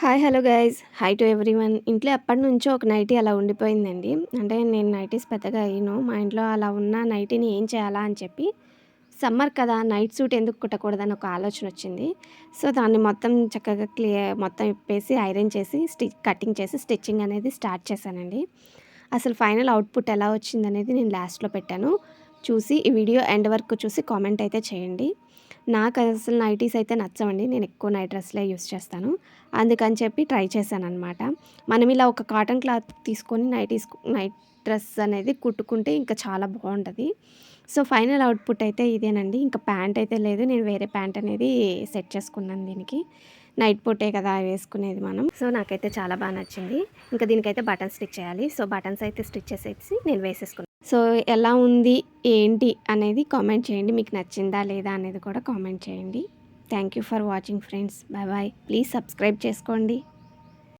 Hi hello guys hi to everyone. ఇంట్లో ఎప్పటినుంచో ఒక నైటీ అలా ఉండిపోయిందండి. అంటే నేను నైటీస్ పెద్దగా వేయను. మా ఇంట్లో అలా ఉన్న నైటీని ఏం చేయాలా అని చెప్పి సమ్మర్ కదా, నైట్ సూట్ ఎందుకు కుట్టకూడదని ఒక ఆలోచన వచ్చింది. సో దాన్ని మొత్తం చక్కగా మొత్తం ఇప్పేసి ఐరన్ చేసి కటింగ్ చేసి స్టిచ్చింగ్ అనేది స్టార్ట్ చేశానండి. అసలు ఫైనల్ అవుట్పుట్ ఎలా వచ్చిందనేది నేను లాస్ట్లో పెట్టాను. చూసి ఈ వీడియో ఎండ్ వరకు చూసి కామెంట్ అయితే చేయండి. నాకు అసలు నైటీస్ అయితే నచ్చవండి. నేను ఎక్కువ నైట్ డ్రెస్లే యూస్ చేస్తాను. అందుకని చెప్పి ట్రై చేశాననమాట. మనం ఇలా ఒక కాటన్ క్లాత్ తీసుకొని నైట్ డ్రెస్ అనేది కుట్టుకుంటే ఇంకా చాలా బావుంటది. సో ఫైనల్ అవుట్పుట్ అయితే ఇదేనండి. ఇంకా ప్యాంట్ అయితే లేదు. నేను వేరే ప్యాంట్ అనేది సెట్ చేసుకున్నాను దీనికి. నైట్ పూటే కదా వేసుకునేది మనం. సో నాకైతే చాలా బాగా నచ్చింది. ఇంకా దీనికైతే బటన్స్ స్టిచ్ చేయాలి. సో బటన్స్ అయితే స్టిచ్ చేసేసి నేను వేసేసుకున్నాను. సో ఎలా ఉంది, ఏంటి అనేది కామెంట్ చేయండి. మీకు నచ్చిందా లేదా అనేది కూడా కామెంట్ చేయండి. Thank you for watching friends. Bye bye. Please subscribe చేసుకోండి.